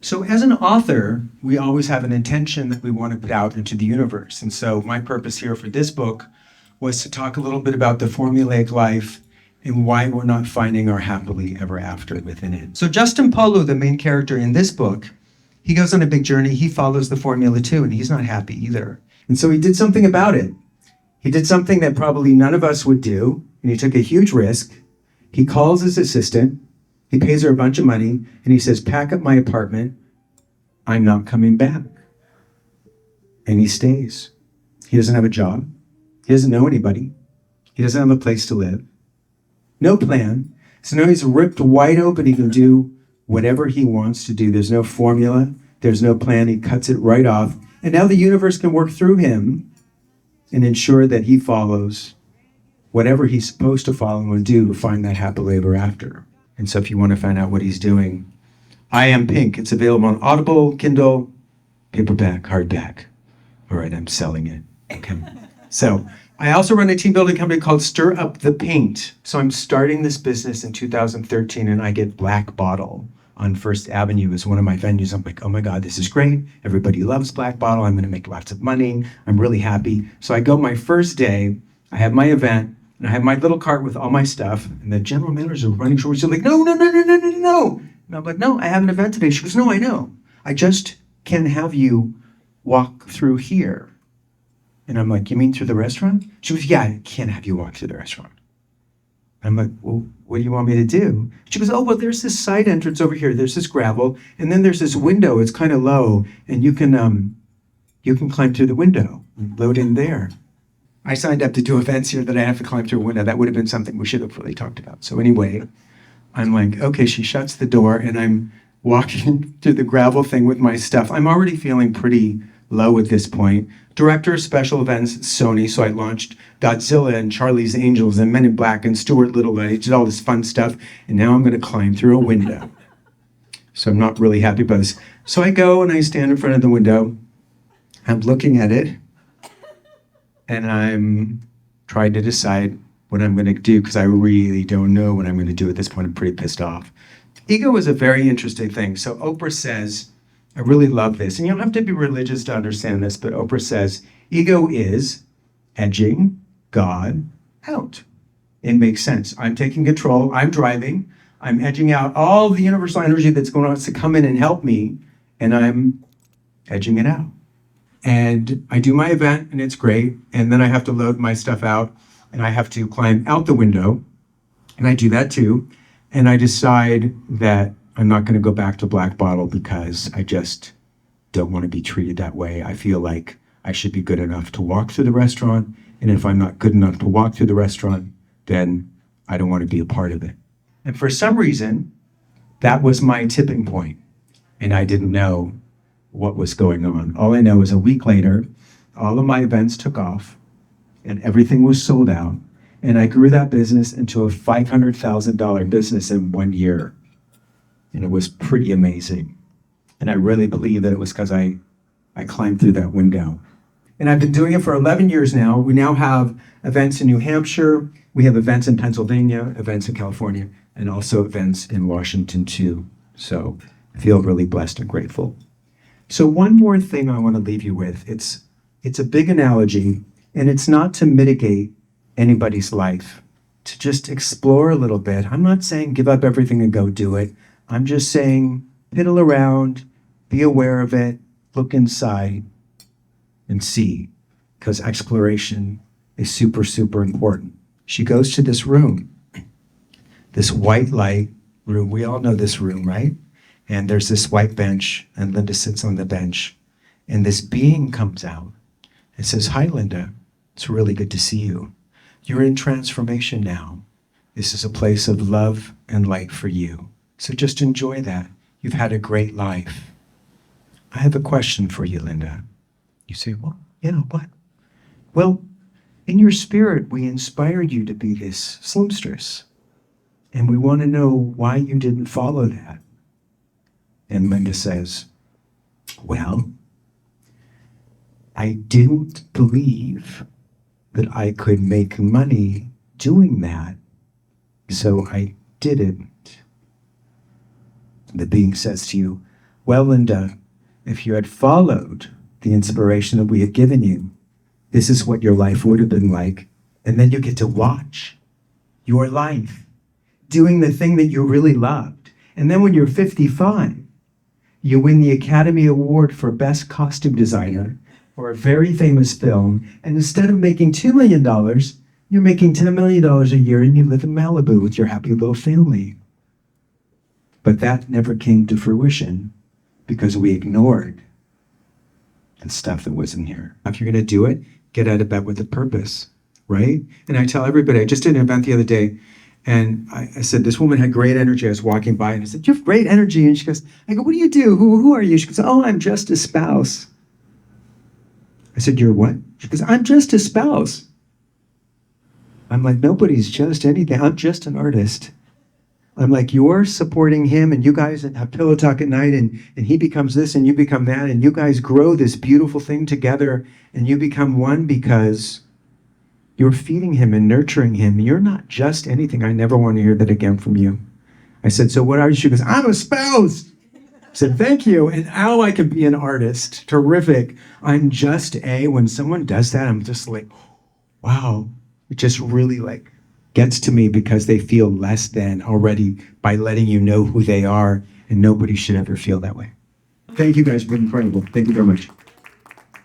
So as an author, we always have an intention that we want to put out into the universe. And so my purpose here for this book was to talk a little bit about the formulaic life and why we're not finding our happily ever after within it. So Justin Polo, the main character in this book, he goes on a big journey. He follows the formula too, and he's not happy either. And so he did something about it. He did something that probably none of us would do, and he took a huge risk. He calls his assistant. He pays her a bunch of money, and he says, pack up my apartment. I'm not coming back. And he stays. He doesn't have a job. He doesn't know anybody. He doesn't have a place to live. No plan. So now he's ripped wide open. He can do whatever he wants to do. There's no formula. There's no plan. He cuts it right off. And now the universe can work through him and ensure that he follows whatever he's supposed to follow and do to find that happily ever after. And so if you want to find out what he's doing, I Am Pink. It's available on Audible, Kindle, paperback, hardback. All right, I'm selling it. Okay. So I also run a team building company called Stir Up the Paint. So I'm starting this business in 2013, and I get Black Bottle on First Avenue as one of my venues. I'm like, oh my God, this is great. Everybody loves Black Bottle. I'm going to make lots of money. I'm really happy. So I go my first day. I have my event, and I have my little cart with all my stuff, and the general managers are running short. She's like, no. And I'm like, no, I have an event today. She goes, no, I know. I just can't have you walk through here. And I'm like, you mean through the restaurant? She goes, yeah, I can't have you walk through the restaurant. I'm like, well, what do you want me to do? She goes, oh, well, there's this side entrance over here. There's this gravel, and then there's this window. It's kind of low, and you can climb through the window and load in there. I signed up to do events here that I have to climb through a window. That would have been something we should have really talked about. So anyway, I'm like, okay, she shuts the door, and I'm walking through the gravel thing with my stuff. I'm already feeling pretty low at this point. Director of special events, Sony. So I launched Godzilla and Charlie's Angels and Men in Black and Stuart Little. I did all this fun stuff. And now I'm going to climb through a window. So I'm not really happy about this. So I go and I stand in front of the window. I'm looking at it. And I'm trying to decide what I'm going to do because I really don't know what I'm going to do at this point. I'm pretty pissed off. Ego is a very interesting thing. So Oprah says, I really love this. And you don't have to be religious to understand this, but Oprah says, ego is edging God out. It makes sense. I'm taking control. I'm driving. I'm edging out all the universal energy that's going on to come in and help me, and I'm edging it out. And I do my event, and it's great. And then I have to load my stuff out, and I have to climb out the window, and I do that too. And I decide that I'm not going to go back to Black Bottle because I just don't want to be treated that way. I feel like I should be good enough to walk through the restaurant. And if I'm not good enough to walk through the restaurant, then I don't want to be a part of it. And for some reason, that was my tipping point. And I didn't know what was going on. All I know is a week later, all of my events took off and everything was sold out. And I grew that business into a $500,000 business in 1 year. And it was pretty amazing. And I really believe that it was because I climbed through that window. And I've been doing it for 11 years now. We now have events in New Hampshire. We have events in Pennsylvania, events in California, and also events in Washington too. So I feel really blessed and grateful. So one more thing I want to leave you with. It's a big analogy, and it's not to mitigate anybody's life, to just explore a little bit. I'm not saying give up everything and go do it. I'm just saying piddle around, be aware of it, look inside, and see, because exploration is super, super important. She goes to this room, this white light room. We all know this room, right? And there's this white bench, and Linda sits on the bench, and this being comes out and says, hi, Linda. It's really good to see you. You're in transformation now. This is a place of love and light for you. So just enjoy that. You've had a great life. I have a question for you, Linda. You say, well, what? Well, in your spirit, we inspired you to be this seamstress. And we want to know why you didn't follow that. And Linda says, well, I didn't believe that I could make money doing that. So I didn't. The being says to you, Well, Linda, if you had followed the inspiration that we had given you, this is what your life would have been like. And then you get to watch your life doing the thing that you really loved. And then when you're 55, you win the Academy Award for Best Costume Designer for a very famous film. And instead of making $2 million, you're making $10 million a year and you live in Malibu with your happy little family. But that never came to fruition because we ignored the stuff that wasn't here. If you're going to do it, get out of bed with a purpose, right? And I tell everybody, I just did an event the other day, and I said, this woman had great energy. I was walking by, and I said, you have great energy. And she goes, I go, what do you do? Who are you? She goes, oh, I'm just a spouse. I said, you're what? She goes, I'm just a spouse. I'm like, nobody's just anything. I'm just an artist. I'm like, you're supporting him, and you guys have pillow talk at night, and he becomes this, and you become that, and you guys grow this beautiful thing together, and you become one because you're feeding him and nurturing him. You're not just anything. I never want to hear that again from you. I said, so what are you? She goes, I'm a spouse. I said, thank you. And now I can be an artist. Terrific. I'm just a. When someone does that, I'm just like, wow. It just really like gets to me because they feel less than already by letting you know who they are, and nobody should ever feel that way. Thank you guys for being incredible. Thank you very much.